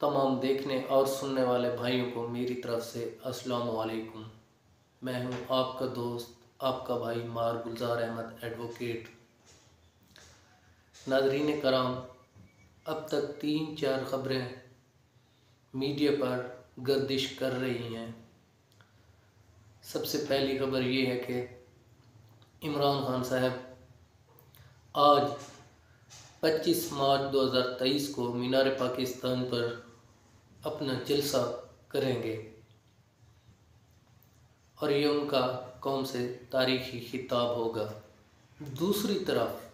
तमाम देखने और सुनने वाले भाइयों को मेरी तरफ से अस्सलाम वालेकुम। मैं हूं आपका दोस्त, आपका भाई मार गुलजार अहमद एडवोकेट। नाज़रीन कराम, अब तक 3-4 ख़बरें मीडिया पर गर्दिश कर रही हैं। सबसे पहली खबर ये है कि इमरान खान साहब आज 25 मार्च 2023 को मीनार पाकिस्तान पर अपना जलसा करेंगे और ये उनका कौम से तारीखी खिताब होगा। दूसरी तरफ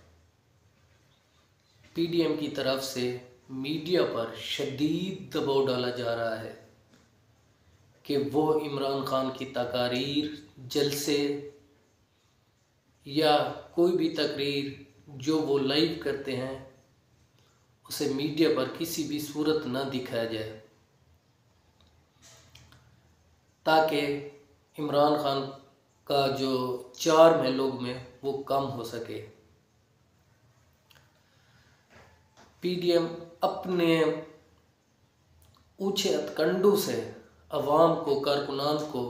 पीडीएम की तरफ से मीडिया पर शदीद दबाव डाला जा रहा है कि वो इमरान खान की तकारीर, जलसे या कोई भी तकरीर जो वो लाइव करते हैं उसे मीडिया पर किसी भी सूरत न दिखाया जाए, ताकि इमरान खान का जो चार्म है लोग में वो कम हो सके। पीडीएम अपने ऊंचे हथकंडों से अवाम को, कारकुनान को,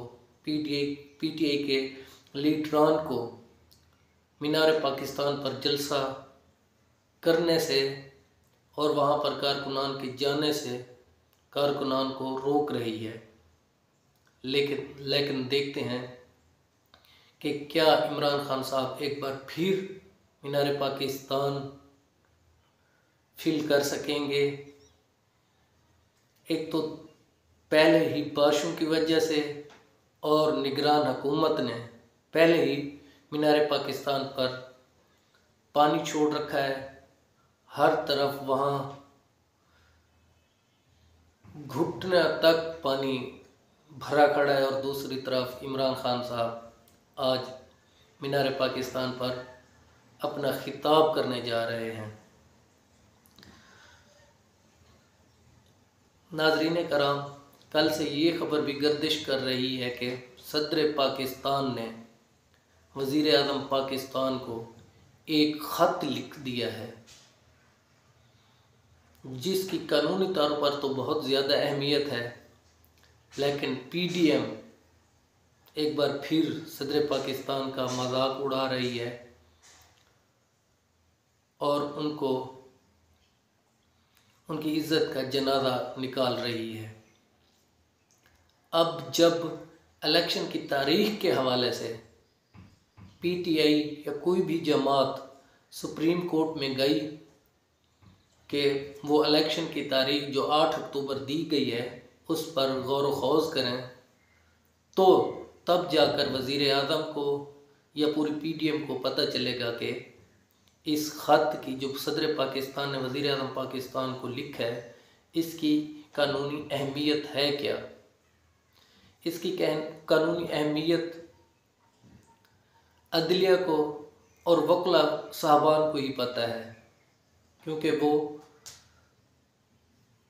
पीटीआई के लीडरान को मीनार पाकिस्तान पर जलसा करने से और वहाँ पर कारकुनान के जाने से कारकुनान को रोक रही है। लेकिन देखते हैं कि क्या इमरान खान साहब एक बार फिर मीनार पाकिस्तान फिल कर सकेंगे। एक तो पहले ही बारिशों की वजह से और निगरान हुकूमत ने पहले ही मीनार पाकिस्तान पर पानी छोड़ रखा है, हर तरफ वहाँ घुटने तक पानी भरा खड़ा है। और दूसरी तरफ इमरान खान साहब आज मीनार पाकिस्तान पर अपना खिताब करने जा रहे हैं। नाज़रीन कराम, कल से ये खबर भी गर्दिश कर रही है कि सदर पाकिस्तान ने वज़ीर आज़म पाकिस्तान को एक ख़त लिख दिया है, जिसकी कानूनी तौर पर तो बहुत ज़्यादा अहमियत है, लेकिन पीडीएम एक बार फिर सदर पाकिस्तान का मजाक उड़ा रही है और उनकी इज़्ज़त का जनाजा निकाल रही है। अब जब इलेक्शन की तारीख के हवाले से पीटीआई या कोई भी जमात सुप्रीम कोर्ट में गई कि वो इलेक्शन की तारीख जो 8 अक्टूबर दी गई है उस पर गौर व खौज करें, तो तब जाकर वज़ीर आज़म को या पूरी पीडीएम को पता चलेगा कि इस ख़त की जो सदर पाकिस्तान ने वज़ीर आज़म पाकिस्तान को लिखा है, इसकी कानूनी अहमियत है क्या। इसकी कानूनी अहमियत अदलिया को और वकला साहबान को ही पता है, क्योंकि वो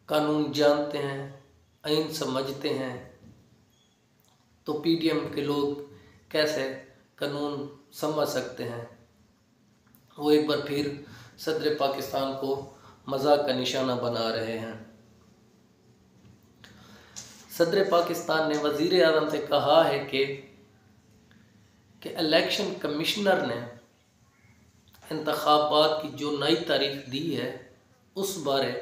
कानून जानते हैं, आइन समझते हैं। तो पीडीएम के लोग कैसे कानून समझ सकते हैं। वो एक बार फिर सदर पाकिस्तान को मजाक का निशाना बना रहे हैं। सदर पाकिस्तान ने वज़ीर आज़म से कहा है कि इलेक्शन कमिश्नर ने इंतखाबात की जो नई तारीख दी है उस बारे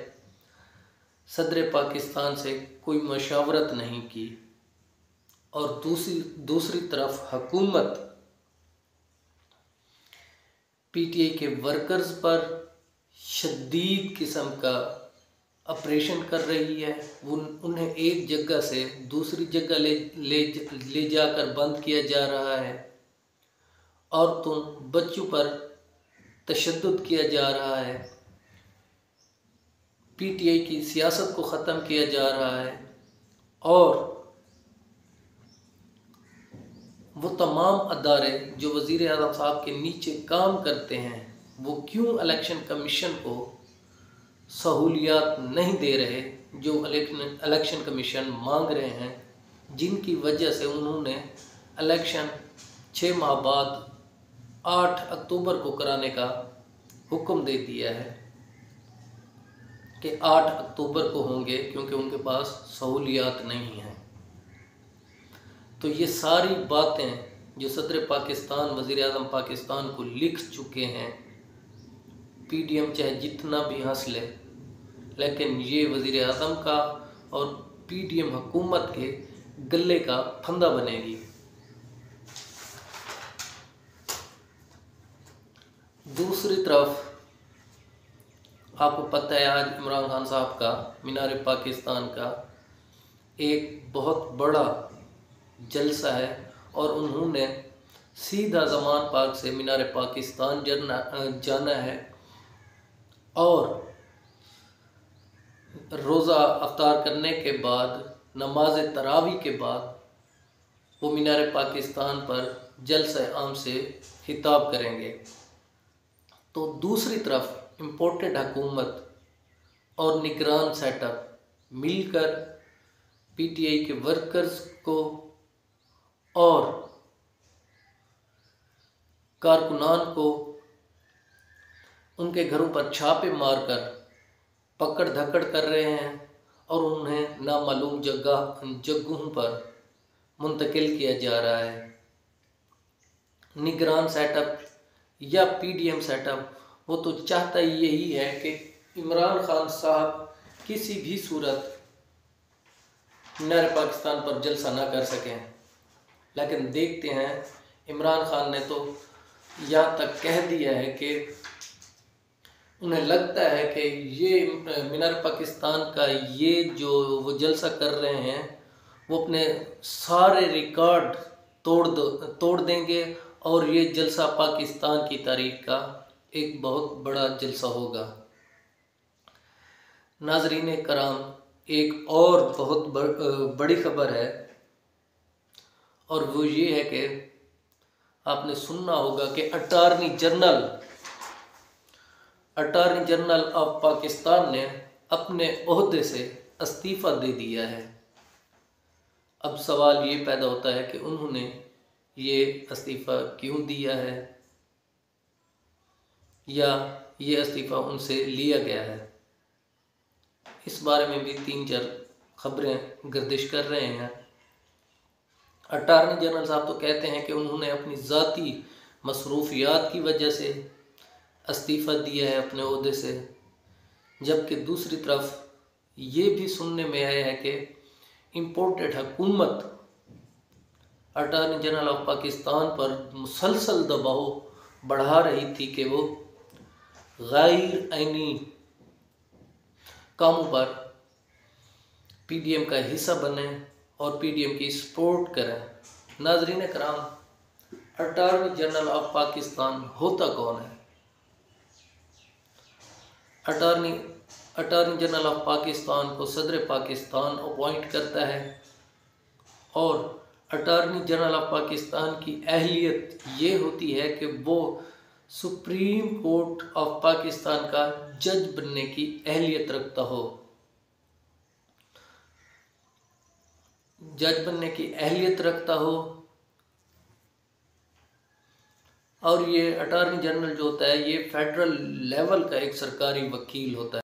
सदर पाकिस्तान से कोई मशावरत नहीं की। और दूसरी तरफ हुकूमत पीटीआई के वर्कर्स पर शदीद किस्म का ऑपरेशन कर रही है। उन्हें एक जगह से दूसरी जगह ले जाकर बंद किया जा रहा है। औरतों, बच्चों पर तशद्दुद किया जा रहा है। पीटीआई की सियासत को ख़त्म किया जा रहा है। और वो तमाम अदारे जो वज़ीर आज़म साहब के नीचे काम करते हैं, वो क्यों इलेक्शन कमीशन को सहूलियात नहीं दे रहे जो इलेक्शन कमीशन मांग रहे हैं, जिनकी वजह से उन्होंने इलेक्शन 6 माह बाद 8 अक्टूबर को कराने का हुक्म दे दिया है कि 8 अक्टूबर को होंगे, क्योंकि उनके पास सहूलियात नहीं हैं। तो ये सारी बातें जो सदर पाकिस्तान, वज़ीर आज़म पाकिस्तान को लिख चुके हैं, PDM चाहे जितना भी हंस ले, लेकिन ये वज़ीर आज़म का और PDM हुकूमत के गले का फंदा बनेगी। दूसरी तरफ आपको पता है आज इमरान खान साहब का मीनार पाकिस्तान का एक बहुत बड़ा जलसा है और उन्होंने सीधा ज़मान पाक से मीनार पाकिस्तान जाना है और रोज़ा अफ्तार करने के बाद, नमाज तरावी के बाद वो मीनार पाकिस्तान पर जलसा आम से खिताब करेंगे। तो दूसरी तरफ इम्पोर्टेड हुकूमत और निगरान सेटअप मिलकर PTI के वर्कर्स को और कारकुनान को उनके घरों पर छापे मारकर पकड़ धकड़ कर रहे हैं और उन्हें नामालूम जगहों पर मुंतकिल किया जा रहा है। निगरान सेटअप या PDM सेटअप वो तो चाहता ही यही है कि इमरान खान साहब किसी भी सूरत मीनार पाकिस्तान पर जलसा ना कर सकें। लेकिन देखते हैं, इमरान खान ने तो यहाँ तक कह दिया है कि उन्हें लगता है कि ये मीनार पाकिस्तान का ये जो वो जलसा कर रहे हैं वो अपने सारे रिकॉर्ड तोड़ देंगे और ये जलसा पाकिस्तान की तारीख का एक बहुत बड़ा जलसा होगा। नाज़रीन कराम, एक और बहुत बड़ी खबर है और वो ये है कि आपने सुनना होगा कि अटॉर्नी जनरल ऑफ पाकिस्तान ने अपने ओहदे से इस्तीफ़ा दे दिया है। अब सवाल ये पैदा होता है कि उन्होंने ये इस्तीफ़ा क्यों दिया है या ये इस्तीफ़ा उनसे लिया गया है। इस बारे में भी 3-4 खबरें गर्दिश कर रहे हैं। अटॉर्नी जनरल साहब तो कहते हैं कि उन्होंने अपनी ज़ाती मसरूफियात की वजह से इस्तीफ़ा दिया है अपने ओहदे से, जबकि दूसरी तरफ ये भी सुनने में आया है कि इम्पोर्टेड हुकूमत अटॉर्नी जनरल ऑफ पाकिस्तान पर मुसलसल दबाव बढ़ा रही थी कि वो गैर आईनी कामों पर PDM का हिस्सा बने और PDM की सपोर्ट करें। नाज़रीन कराम, अटॉर्नी जनरल ऑफ पाकिस्तान होता कौन है? अटॉर्नी जनरल ऑफ पाकिस्तान को सदर पाकिस्तान अपॉइंट करता है और अटॉर्नी जनरल ऑफ पाकिस्तान की अहलियत ये होती है कि वो सुप्रीम कोर्ट ऑफ पाकिस्तान का जज बनने की अहलियत रखता हो। और ये अटॉर्नी जनरल जो होता है ये फेडरल लेवल का एक सरकारी वकील होता है।